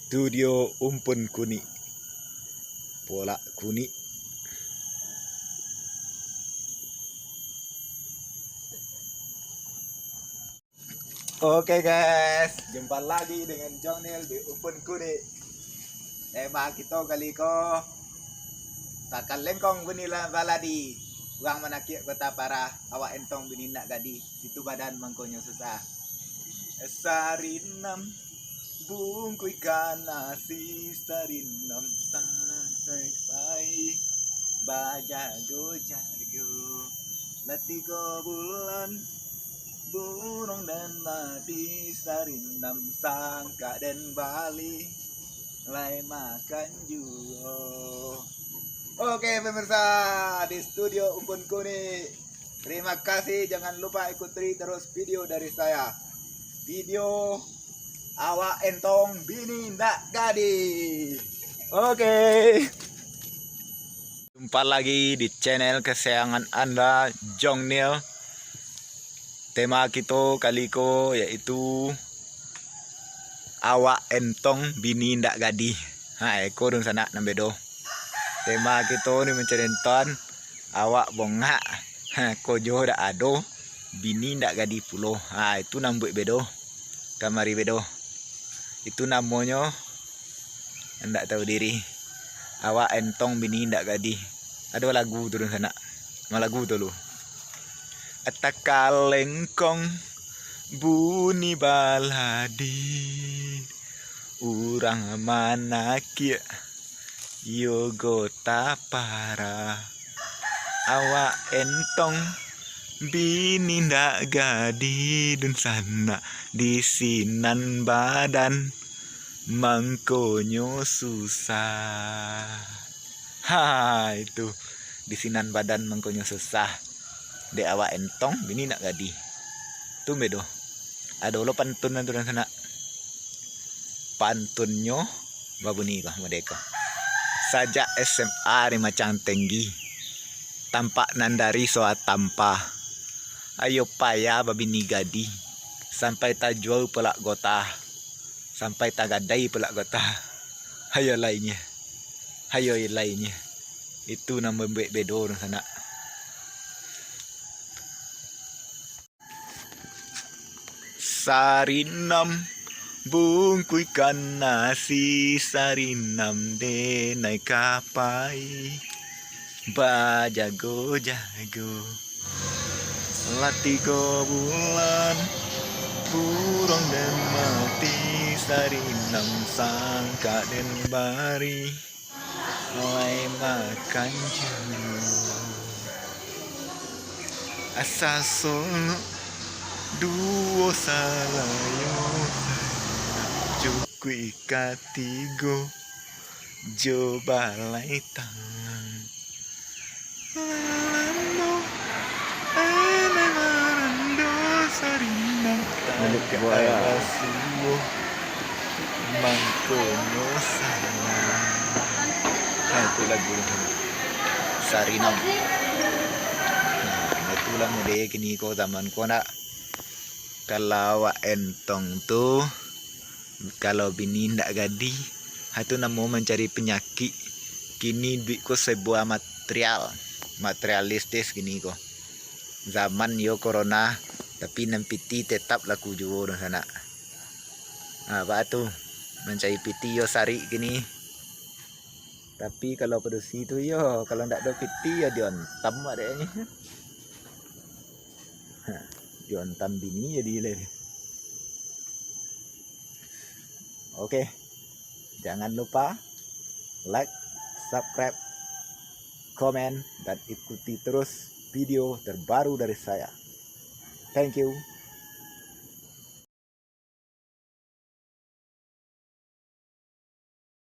Studio Umpun Kuni, Pola Kuni. Oke guys, jumpa lagi dengan Jonil di Umpun Kuni. Tema kita kali ko takkan lengkong bunila baladi. Uang manakik kota parah, awak entong bininak gadi. Situ badan mangkonyo susah. Sarinam bungkui kanasi sarinam sangai pai bajago jago latigo bulan burung dan mati sarinam sangka dan Bali lai makan juo. Oke pemirsa di studio Umpun Kuni, terima kasih, jangan lupa ikuti terus video dari saya, video awak entong bini ndak gadi. Oke, jumpa lagi di channel kesayangan Anda, Jonil. Tema kita kali ko yaitu awak entong bini ndak gadi. Hai, ko dun sana nambedo. Tema kita ni menceritakan awak bongak kojo dak ado bini ndak gadi pulo. Itu nambut bedo. Kamari bedo. Itu namanya ndak tahu diri. Awak entong bini ndak gadi. Ada lagu turun sana. Lagu tu lu. Atakal lengkong bunyi baladi. Urang manakia yogo tapara. Awak entong bini ndak gadi dun sana di sinan badan mangkonyo susah. Itu di sinan badan mangkonyo susah. De awak entong bini ndak gadi. Tuh bedo. Ada lo pantun turun sana. Pantunnya babuni kah mereka. Sajak SMA di macang tinggi. Tampak nandari soa tampa. Ayo payah babini gadi. Sampai tak jual pelak gota. Sampai tak gadai pelak gota. Hayo lainnya. Hayo lainnya. Itu nama bedo sana. Sarinam bungkui kan nasi sarinam de naik kapai bajago jago latigo bulan burung dan mati sarinam sangka dan bari mulai makan juru asa solo duo salayo cukui katigo jo balai tangan lamo enemarando sarinam takasuo mangkonyo sana. Itu lagu sarinam. Itulah mode kini ko taman ko nak. Kalau entong tuh kalau bini ndak gadi, itu namo mencari penyakit. Kini duit ko sebuah materialistis gini ko. Zaman yo corona, tapi nempiti tetap laku juo di sana. Apa tuh mencari piti yo sari gini. Tapi kalau produksi itu yo, kalau ndak ada piti ya diontam adanya. Diontam bini jadi le. Oke, jangan lupa like, subscribe, komen, dan ikuti terus video terbaru dari saya. Thank you.